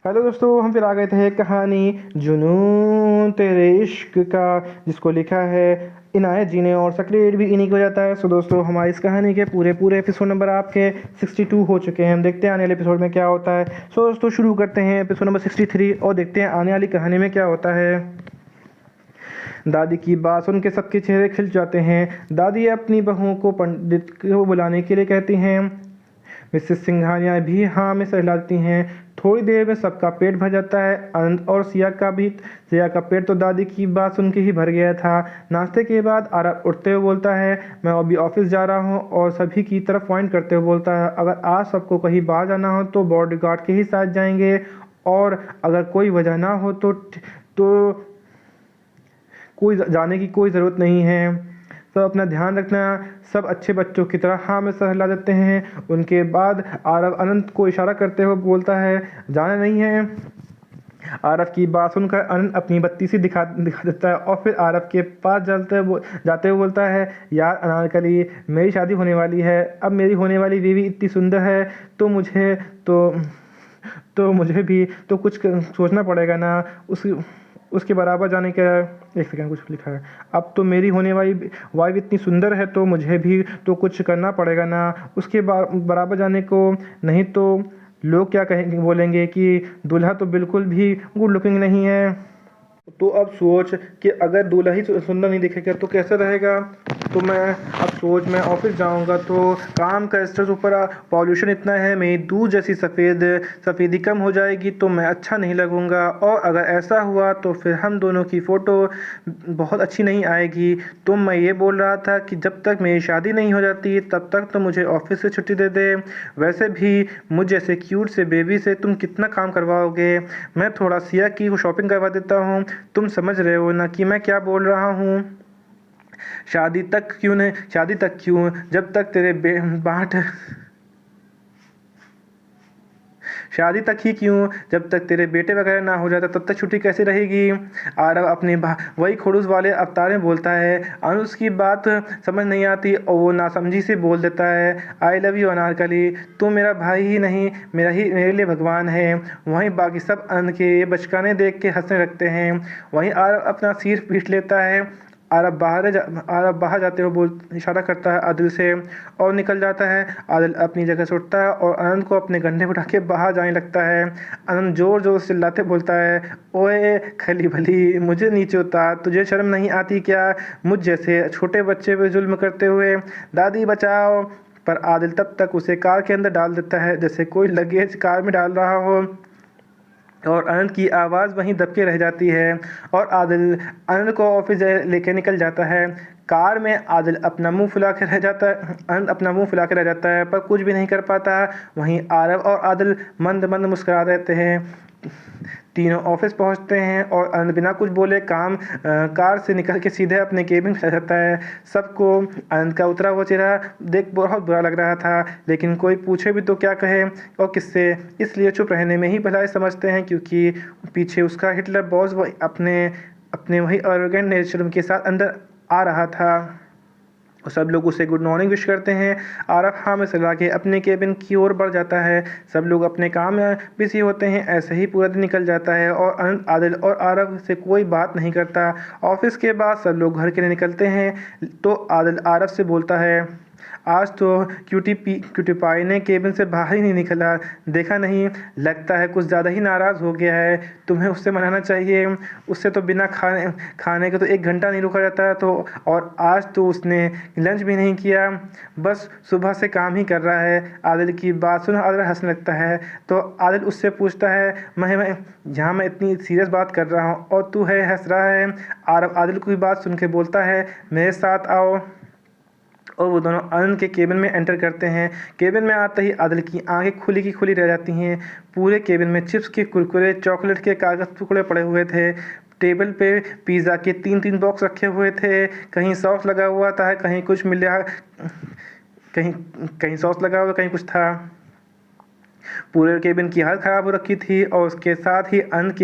Hello दोस्तों, हम फिर आ गए थे कहानी जुनून तेरे इश्क का, जिसको लिखा है इनायत जी ने और सक्रिएट भी इन्हीं को जाता है। सो दोस्तों, हमारी इस कहानी के पूरे पूरे एपिसोड नंबर आपके 62 हो चुके हैं। हम देखते हैं आने वाले एपिसोड में क्या होता है। सो दोस्तों, शुरू करते हैं एपिसोड नंबर 63 और देखते हैं आने वाली कहानी में क्या होता है। दादी की बात सुन के सबके चेहरे खिल जाते हैं। दादी अपनी बहुओं को पंडित को बुलाने के लिए कहती हैं। मिसेस सिंघानिया भी हाँ में सहलाती हैं। थोड़ी देर में सबका पेट भर जाता है, अनंत और सिया का भी। सिया का पेट तो दादी की बात सुन के ही भर गया था। नाश्ते के बाद आरव उठते हुए बोलता है, मैं अभी ऑफिस जा रहा हूँ, और सभी की तरफ पॉइंट करते हुए बोलता है, अगर आज सबको कहीं बाहर जाना हो तो बॉडीगार्ड के ही साथ जाएंगे, और अगर कोई वजह ना हो तो कोई जाने की कोई ज़रूरत नहीं है। सब अपना ध्यान रखना। सब अच्छे बच्चों की तरह हाँ में सहला देते हैं। उनके बाद आरव अनंत को इशारा करते हुए बोलता है, जाना नहीं है। आरव की बात सुनकर अनंत अपनी बत्ती सी दिखा देता है और फिर आरव के पास जाते हुए बोलता है, यार अनारकली, मेरी शादी होने वाली है। अब मेरी होने वाली बीवी इतनी सुंदर है तो मुझे भी तो कुछ सोचना पड़ेगा ना। उसके बराबर जाने का। एक सेकंड, कुछ लिखा है। अब तो मेरी होने वाली वाइफ इतनी सुंदर है तो मुझे भी तो कुछ करना पड़ेगा ना उसके बराबर जाने को। नहीं तो लोग क्या कहेंगे, बोलेंगे कि दूल्हा तो बिल्कुल भी गुड लुकिंग नहीं है। तो अब सोच कि अगर दूल्हा ही सुंदर नहीं दिखेगा तो कैसा रहेगा। तो मैं ऑफिस जाऊंगा तो काम का स्ट्रेस, ऊपर पॉल्यूशन इतना है, मेरी दूध जैसी सफ़ेदी कम हो जाएगी तो मैं अच्छा नहीं लगूंगा। और अगर ऐसा हुआ तो फिर हम दोनों की फ़ोटो बहुत अच्छी नहीं आएगी। तो मैं ये बोल रहा था कि जब तक मेरी शादी नहीं हो जाती तब तक तो मुझे ऑफिस से छुट्टी दे दे। वैसे भी मुझ जैसे क्यूट से बेबी से तुम कितना काम करवाओगे। मैं थोड़ा सिया की शॉपिंग करवा देता हूँ। तुम समझ रहे हो ना कि मैं क्या बोल रहा हूँ। शादी तक क्यों, जब तक तेरे बाट शादी तक ही क्यों, जब तक तेरे बेटे वगैरह ना हो जाता तब तक छुट्टी कैसे रहेगी। आरव अपने वही खड़ूस वाले अवतार में बोलता है। अनुज की बात समझ नहीं आती और वो नासमझी से बोल देता है, आई लव यू अनारकली, तू मेरा भाई ही नहीं, मेरे लिए भगवान है। वहीं बाकी सब अन के बचकाने देख के हंसने लगते हैं। वहीं आरव अपना सिर पीट लेता है। आरव बाहर जाते हुए इशारा करता है आदिल से और निकल जाता है। आदिल अपनी जगह से उठता है और अनंत को अपने कंधे पर उठा के बाहर जाने लगता है। अनंत जोर जोर से चिल्लाते बोलता है, ओए खली भली, मुझे नीचे उतार, तुझे शर्म नहीं आती क्या, मुझ जैसे छोटे बच्चे पे जुल्म करते हुए। दादी बचाओ। पर आदिल तब तक उसे कार के अंदर डाल देता है जैसे कोई लगेज कार में डाल रहा हो, और अनंत की आवाज़ वहीं दबके रह जाती है। और आदिल अनंत को ऑफिस लेके निकल जाता है। कार में आदिल अपना मुंह फुला के रह जाता है। अनंत अपना मुंह फुला के रह जाता है पर कुछ भी नहीं कर पाता। वहीं आरव और आदिल मंद मंद मुस्कुरा देते हैं। तीनों ऑफिस पहुंचते हैं और अनंत बिना कुछ बोले कार से निकल के सीधे अपने केबिन में चला जाता है। सबको अनंत का उतरा हुआ चेहरा देख बहुत बुरा लग रहा था, लेकिन कोई पूछे भी तो क्या कहे और किससे, इसलिए चुप रहने में ही भलाई समझते हैं, क्योंकि पीछे उसका हिटलर बॉस अपने अपने वही एरोगेंट नेचर के साथ अंदर आ रहा था। और सब लोग उसे गुड मॉर्निंग विश करते हैं। आरव हाँ में सला के अपने केबिन की ओर बढ़ जाता है। सब लोग अपने काम में बिजी होते हैं। ऐसे ही पूरा दिन निकल जाता है और अनंत आदिल और आरव से कोई बात नहीं करता। ऑफिस के बाद सब लोग घर के लिए निकलते हैं तो आदिल आरव से बोलता है, आज तो क्यूटी पाई ने केबिन से बाहर ही नहीं निकला, देखा नहीं, लगता है कुछ ज़्यादा ही नाराज़ हो गया है। तुम्हें उससे मनाना चाहिए। उससे तो बिना खाने के तो 1 घंटा नहीं रुका जाता, तो और आज तो उसने लंच भी नहीं किया, बस सुबह से काम ही कर रहा है। आदिल की बात सुन आदिल हंसने लगता है। तो आदिल उससे पूछता है, मैं इतनी सीरियस बात कर रहा हूँ और तू है हंस रहा है। आदिल की बात सुन के बोलता है, मेरे साथ आओ। और वो दोनों अनंत के केबिन में एंटर करते हैं। केबिन में आते ही आदिल की आंखें खुली की खुली रह जाती हैं। पूरे केबिन में चिप्स के कुरकुरे, चॉकलेट के कागज टुकड़े पड़े हुए थे। टेबल पे पिज़्ज़ा के 3-3 बॉक्स रखे हुए थे। कहीं सॉस लगा हुआ था, कहीं कुछ मिला, कहीं कहीं सॉस लगा हुआ, कहीं कुछ था। पूरे केबिन की हालत ख़राब हो रखी थी और उसके साथ ही अन्य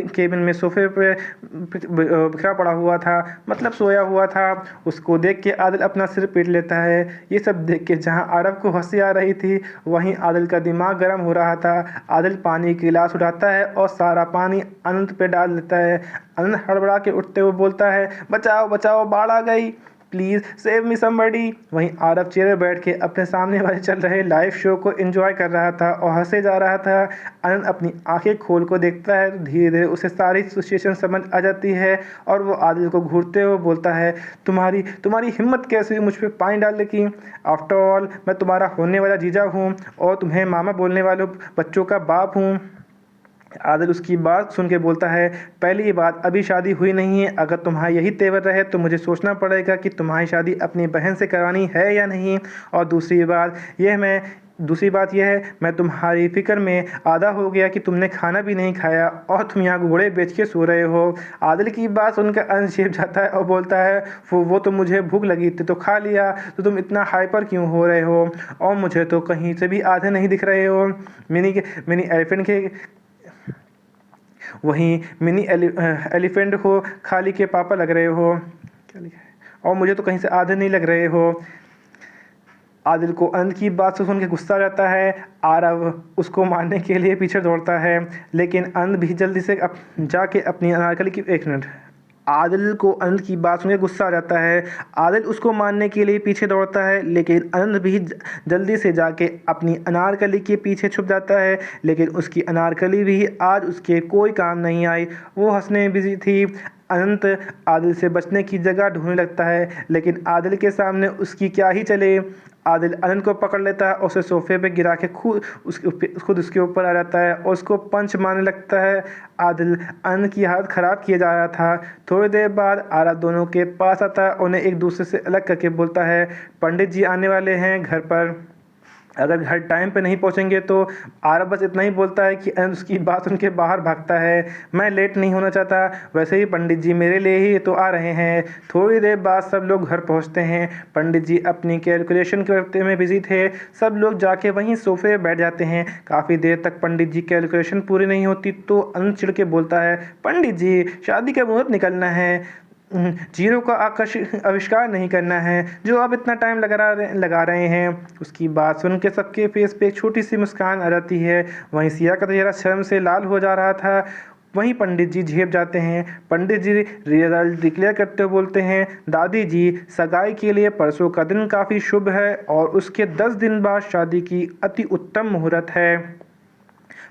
केबिन में सोफे पे बिखरा पड़ा हुआ था, मतलब सोया हुआ था। उसको देख के आदिल अपना सिर पीट लेता है। ये सब देख के जहाँ आरव को हंसी आ रही थी, वहीं आदिल का दिमाग गर्म हो रहा था। आदिल पानी की गिलास उठाता है और सारा पानी अनंत पे डाल देता है। अनंत हड़बड़ा के उठते हुए बोलता है, बचाओ बचाओ, बाढ़ आ गई, प्लीज़ सेव मी समबडी। वहीं आरव चेयर पर बैठ के अपने सामने वाले चल रहे लाइव शो को एंजॉय कर रहा था और हंसे जा रहा था। अनंत अपनी आंखें खोल को देखता है तो धीरे धीरे उसे सारी सिचुएशन समझ आ जाती है और वो आदिल को घूरते हुए बोलता है, तुम्हारी तुम्हारी हिम्मत कैसे हुई मुझ पर पानी डालने की? आफ्टर ऑल मैं तुम्हारा होने वाला जीजा हूँ और तुम्हें मामा बोलने वाले बच्चों का बाप हूँ। आदिल उसकी बात सुन के बोलता है, पहली बात अभी शादी हुई नहीं है, अगर तुम्हारा यही तेवर रहे तो मुझे सोचना पड़ेगा कि तुम्हारी शादी अपनी बहन से करानी है या नहीं। और दूसरी बात यह है, मैं तुम्हारी फिक्र में आधा हो गया कि तुमने खाना भी नहीं खाया और तुम यहाँ घोड़े बेच के सो रहे हो। आदिल की बात सुनकर अंश झेप जाता है और बोलता है, वो तो मुझे भूख लगी थी तो खा लिया, तो तुम इतना हाइपर क्यों हो रहे हो? और मुझे तो कहीं से भी आधे नहीं दिख रहे हो। मिनी एलिफेंट के वहीं एलिफेंट को खाली के पापा लग रहे हो, क्या लिखा है, और मुझे तो कहीं से आधे नहीं लग रहे हो। आदिल को अनंत की बात से सुन के गुस्सा आ जाता है। आरव उसको मारने के लिए पीछे दौड़ता है, लेकिन अनंत भी जल्दी से जाके अपनी अनारकली की एक मिनट आदिल को अनंत की बात सुन के गुस्सा आ जाता है। आदिल उसको मारने के लिए पीछे दौड़ता है, लेकिन अनंत भी जल्दी से जाके अपनी अनारकली के पीछे छुप जाता है, लेकिन उसकी अनारकली भी आज उसके कोई काम नहीं आई। वो हंसने में बिजी थी। अनंत आदिल से बचने की जगह ढूंढने लगता है, लेकिन आदिल के सामने उसकी क्या ही चले। आदिल अनंत को पकड़ लेता है और उसे सोफे पे गिरा के खुद उसके ऊपर आ जाता है और उसको पंच मारने लगता है। आदिल अनंत की हालत ख़राब किया जा रहा था। थोड़ी देर बाद आरव दोनों के पास आता है, उन्हें एक दूसरे से अलग करके बोलता है, पंडित जी आने वाले हैं घर पर, अगर घर टाइम पे नहीं पहुंचेंगे तो। आरव बस इतना ही बोलता है कि अनंत उसकी बात सुन के बाहर भागता है। मैं लेट नहीं होना चाहता, वैसे ही पंडित जी मेरे लिए ही तो आ रहे हैं। थोड़ी देर बाद सब लोग घर पहुंचते हैं। पंडित जी अपनी कैलकुलेशन करते में बिजी थे। सब लोग जाके वहीं सोफे बैठ जाते हैं। काफ़ी देर तक पंडित जी कैलकुलेशन पूरी नहीं होती तो अनंत चिढ़ के बोलता है, पंडित जी शादी का मुहूर्त निकलना है, जीरो का आविष्कार नहीं करना है, जो आप इतना टाइम लगा रहे हैं। उसकी बात सुन के सबके फेस पे एक छोटी सी मुस्कान आ जाती है। वहीं सिया का चेहरा शर्म से लाल हो जा रहा था। वहीं पंडित जी झेप जाते हैं। पंडित जी रिजल्ट डिक्लेयर करते हुए बोलते हैं, दादी जी सगाई के लिए परसों का दिन काफ़ी शुभ है और उसके 10 दिन बाद शादी की अति उत्तम मुहूर्त है।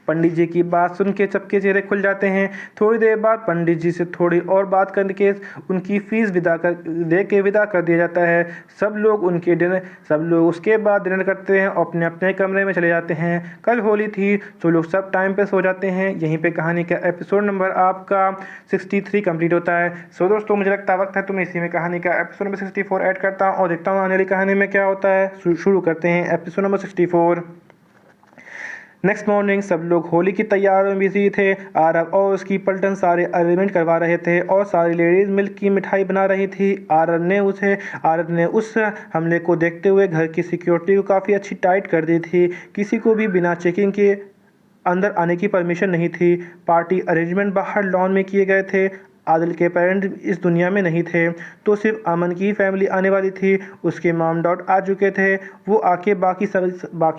पंडित जी की बात सुन के सबके चेहरे खुल जाते हैं। थोड़ी देर बाद पंडित जी से थोड़ी और बात करके उनकी फीस विदा कर दिया जाता है। सब लोग उसके बाद डिनर करते हैं और अपने अपने कमरे में चले जाते हैं। कल होली थी तो लोग सब टाइम पे सो जाते हैं। यहीं पे कहानी का एपिसोड नंबर आपका 63 कंप्लीट होता है। सो दोस्तों, मुझे लगता है वक्त है तुम्हें इसी में कहानी का एपिसोड नंबर 64 ऐड करता हूँ और देखता हूँ आने वाली कहानी में क्या होता है। शुरू करते हैं एपिसोड नंबर 64। नेक्स्ट मॉर्निंग सब लोग होली की तैयारियों में बिजी थे। आरव और उसकी पलटन सारे अरेंजमेंट करवा रहे थे और सारी लेडीज मिल्क की मिठाई बना रही थी। आरव ने उस हमले को देखते हुए घर की सिक्योरिटी को काफ़ी अच्छी टाइट कर दी थी। किसी को भी बिना चेकिंग के अंदर आने की परमिशन नहीं थी। पार्टी अरेंजमेंट बाहर लॉन में किए गए थे। आदिल के पेरेंट्स इस दुनिया में नहीं थे तो सिर्फ अमन की फैमिली आने वाली थी। उसके मॉम डैड आ चुके थे। वो आके बाकी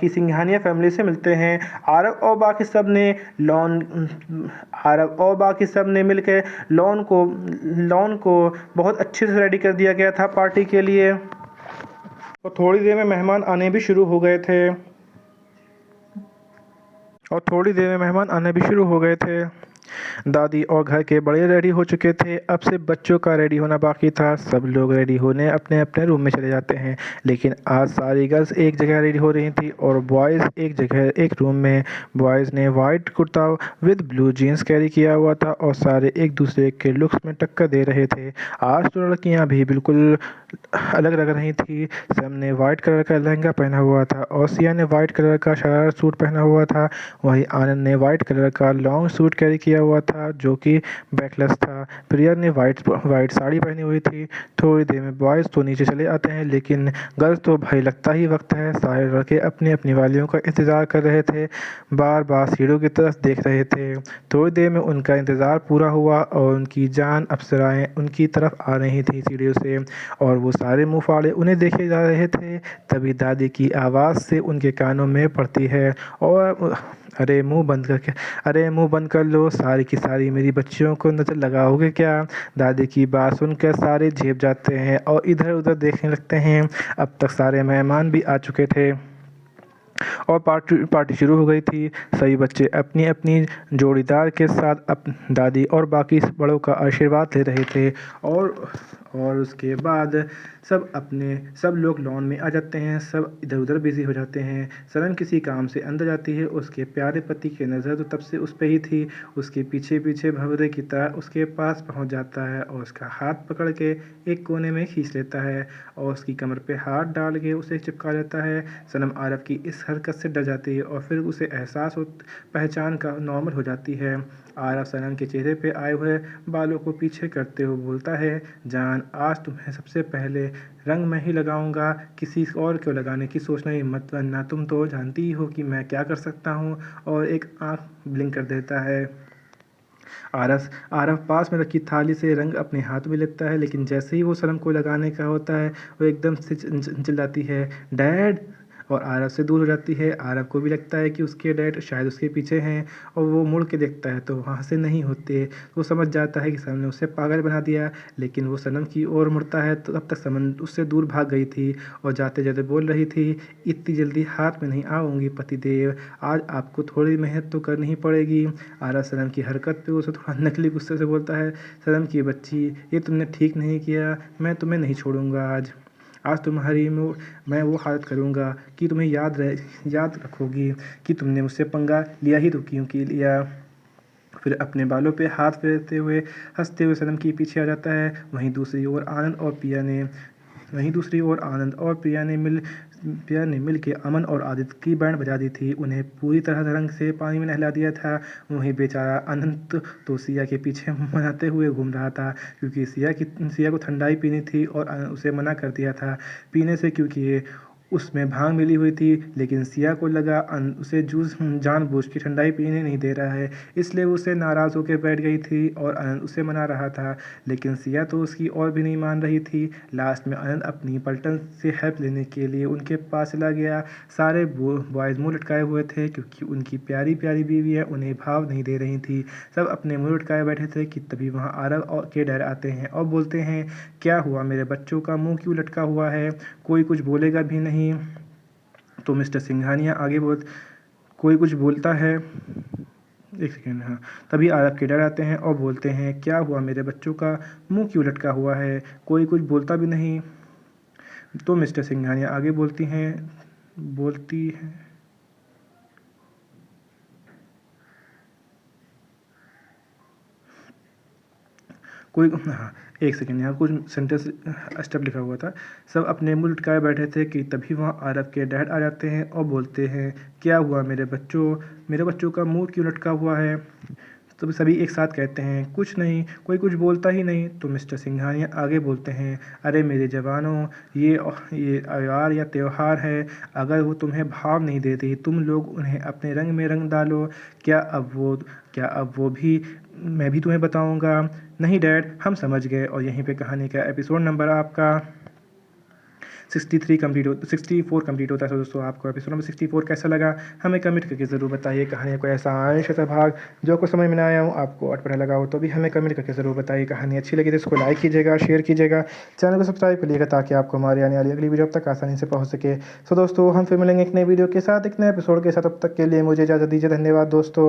सिंघानिया फैमिली से मिलते हैं। आरव और बाकी सब ने मिलकर लॉन को बहुत अच्छे से रेडी कर दिया गया था पार्टी के लिए। और थोड़ी देर में मेहमान आने भी शुरू हो गए थे। दादी और घर के बड़े रेडी हो चुके थे। अब सिर्फ बच्चों का रेडी होना बाकी था। सब लोग रेडी होने अपने अपने रूम में चले जाते हैं, लेकिन आज सारी गर्ल्स एक जगह रेडी हो रही थी और बॉयज़ एक रूम में। बॉयज़ ने white kurta with blue jeans carry किया हुआ था और सारे एक दूसरे के लुक्स में टक्कर दे रहे थे। आज तो लड़कियाँ भी बिल्कुल अलग लग रही थी। सैम ने वाइट कलर का लहंगा पहना हुआ था और सिया ने वाइट कलर का शरारा सूट पहना हुआ था। वहीं आनंद ने वाइट कलर का लॉन्ग सूट कैरी किया किया हुआ था जो कि बैकलेस था। प्रिया ने वाइट साड़ी पहनी हुई थी। थोड़ी देर में बॉयज़ तो नीचे चले आते हैं, लेकिन गर्ल्स तो भाई लगता ही वक्त है। सारे लड़के अपनी अपनी वालियों का इंतज़ार कर रहे थे, बार बार सीढ़ियों की तरफ देख रहे थे। थोड़ी देर में उनका इंतज़ार पूरा हुआ और उनकी जान अप्सराएं उनकी तरफ आ रही थी सीढ़ियों से, और वो सारे मुँह फाड़े उन्हें देखे जा रहे थे। तभी दादी की आवाज़ से उनके कानों में पड़ती है, और अरे मुंह बंद कर लो, सारी की सारी मेरी बच्चियों को नज़र लगाओगे क्या? दादी की बात सुनकर सारे झेप जाते हैं और इधर उधर देखने लगते हैं। अब तक सारे मेहमान भी आ चुके थे और पार्टी शुरू हो गई थी। सभी बच्चे अपनी अपनी जोड़ीदार के साथ दादी और बाकी बड़ों का आशीर्वाद ले रहे थे, और उसके बाद सब लोग लॉन में आ जाते हैं। सब इधर उधर बिजी हो जाते हैं। सनम किसी काम से अंदर जाती है। उसके प्यारे पति की नज़र तो तब से उस पर ही थी। उसके पीछे पीछे भंवरे की तरह उसके पास पहुंच जाता है और उसका हाथ पकड़ के एक कोने में खींच लेता है और उसकी कमर पे हाथ डाल के उसे चिपका लेता है। सनम आरव की इस हरकत से डर जाती है और फिर उसे एहसास हो पहचान का नॉर्मल हो जाती है। आरव सनम के चेहरे पे आए हुए बालों को पीछे करते हुए बोलता है, जान, आज तुम्हें सबसे पहले रंग मैं ही लगाऊंगा, किसी और को लगाने की सोचना ही मत, वरना तुम तो जानती ही हो कि मैं क्या कर सकता हूँ। और एक आँख ब्लिंक कर देता है। आरव पास में रखी थाली से रंग अपने हाथ में लेता है, लेकिन जैसे ही वो सनम को लगाने का होता है वो एकदम से चिल्लाती है, डैड, और आरव से दूर हो जाती है। आरव को भी लगता है कि उसके डैड शायद उसके पीछे हैं, और वो मुड़ के देखता है तो वहाँ से नहीं होते। वो समझ जाता है कि सनम ने उसे पागल बना दिया, लेकिन वो सनम की ओर मुड़ता है तो तब तक सनम उससे दूर भाग गई थी और जाते जाते बोल रही थी, इतनी जल्दी हाथ में नहीं आऊँगी पतिदेव, आज आपको थोड़ी मेहनत तो करनी ही पड़ेगी। आरव सनम की हरकत पे उसे थोड़ा नकली गुस्से से बोलता है, सनम की बच्ची, ये तुमने ठीक नहीं किया, मैं तुम्हें नहीं छोड़ूंगा। आज तुम्हारी मैं वो हालत करूँगा कि तुम्हें याद रखोगी कि तुमने मुझसे पंगा लिया ही तो क्यों की लिया। फिर अपने बालों पे हाथ फेरते हुए हंसते हुए सनम के पीछे आ जाता है। वहीं दूसरी ओर आनंद और प्रिया ने मिल के अमन और आदित्य की बैंड बजा दी थी। उन्हें पूरी तरह रंग से पानी में नहला दिया था। वहीं बेचारा अनंत तो सिया के पीछे मनाते हुए घूम रहा था, क्योंकि सिया को ठंडाई पीनी थी और उसे मना कर दिया था पीने से, क्योंकि उसमें भांग मिली हुई थी। लेकिन सिया को लगा उसे जूस जानबूझ के ठंडाई पीने नहीं दे रहा है, इसलिए उसे नाराज़ होकर बैठ गई थी और आनंद उसे मना रहा था, लेकिन सिया तो उसकी और भी नहीं मान रही थी। लास्ट में आनंद अपनी पलटन से हेल्प लेने के लिए उनके पास चला गया। सारे बॉयज़ मुँह लटकाए हुए थे, क्योंकि उनकी प्यारी प्यारी बीवी है उन्हें भाव नहीं दे रही थी। सब अपने मुँह लटकाए बैठे थे कि तभी वहाँ आरव और के डैड आते हैं और बोलते हैं, क्या हुआ, मेरे बच्चों का मुँह क्यों लटका हुआ है, कोई कुछ बोलेगा भी नहीं। तो मिस्टर सिंघानिया कोई कुछ बोलता है, एक सेकेंड, हाँ। तभी आरव के डैड आते हैं और बोलते हैं, क्या हुआ, मेरे बच्चों का मुंह क्यों लटका हुआ है, कोई कुछ बोलता भी नहीं। तो मिस्टर सिंघानिया आगे बोलती हैं हाँ, एक सेकेंड, यहाँ कुछ सेंटेंस स्टेप लिखा हुआ था। सब अपने मुंह लटकाए बैठे थे कि तभी वहाँ आरव के डैड आ जाते हैं और बोलते हैं, क्या हुआ, मेरे बच्चों का मुंह क्यों लटका हुआ है। तो सभी एक साथ कहते हैं, कुछ नहीं, कोई कुछ बोलता ही नहीं। तो मिस्टर सिंघानिया आगे बोलते हैं, अरे मेरे जवानों, ये यार या त्यौहार है, अगर वो तुम्हें भाव नहीं देती तुम लोग उन्हें अपने रंग में रंग डालो। क्या अब वो भी मैं भी तुम्हें बताऊंगा। नहीं डैड, हम समझ गए। और यहीं पे कहानी का एपिसोड नंबर आपका 64 कंप्लीट होता है। तो दोस्तों, आपको एपिसोड नंबर 64 कैसा लगा हमें कमेंट करके ज़रूर बताइए। कहानी को ऐसा आंश भाग जो कुछ समझ में ना आया हूँ, आपको अटपटा लगा हो तो भी हमें कमेंट करके ज़रूर बताइए। कहानी अच्छी लगी तो इसको लाइक कीजिएगा, शेयर कीजिएगा, चैनल को सब्सक्राइब करिएगा, ताकि आपको हमारी आने वाली अगली वीडियो अब तक आसानी से पहुँच सके। तो दोस्तों, हम फिर मिलेंगे एक नए वीडियो के साथ, एक नए एपिसोड के साथ। तब तक के लिए मुझे इजाज़त दीजिए। धन्यवाद दोस्तों।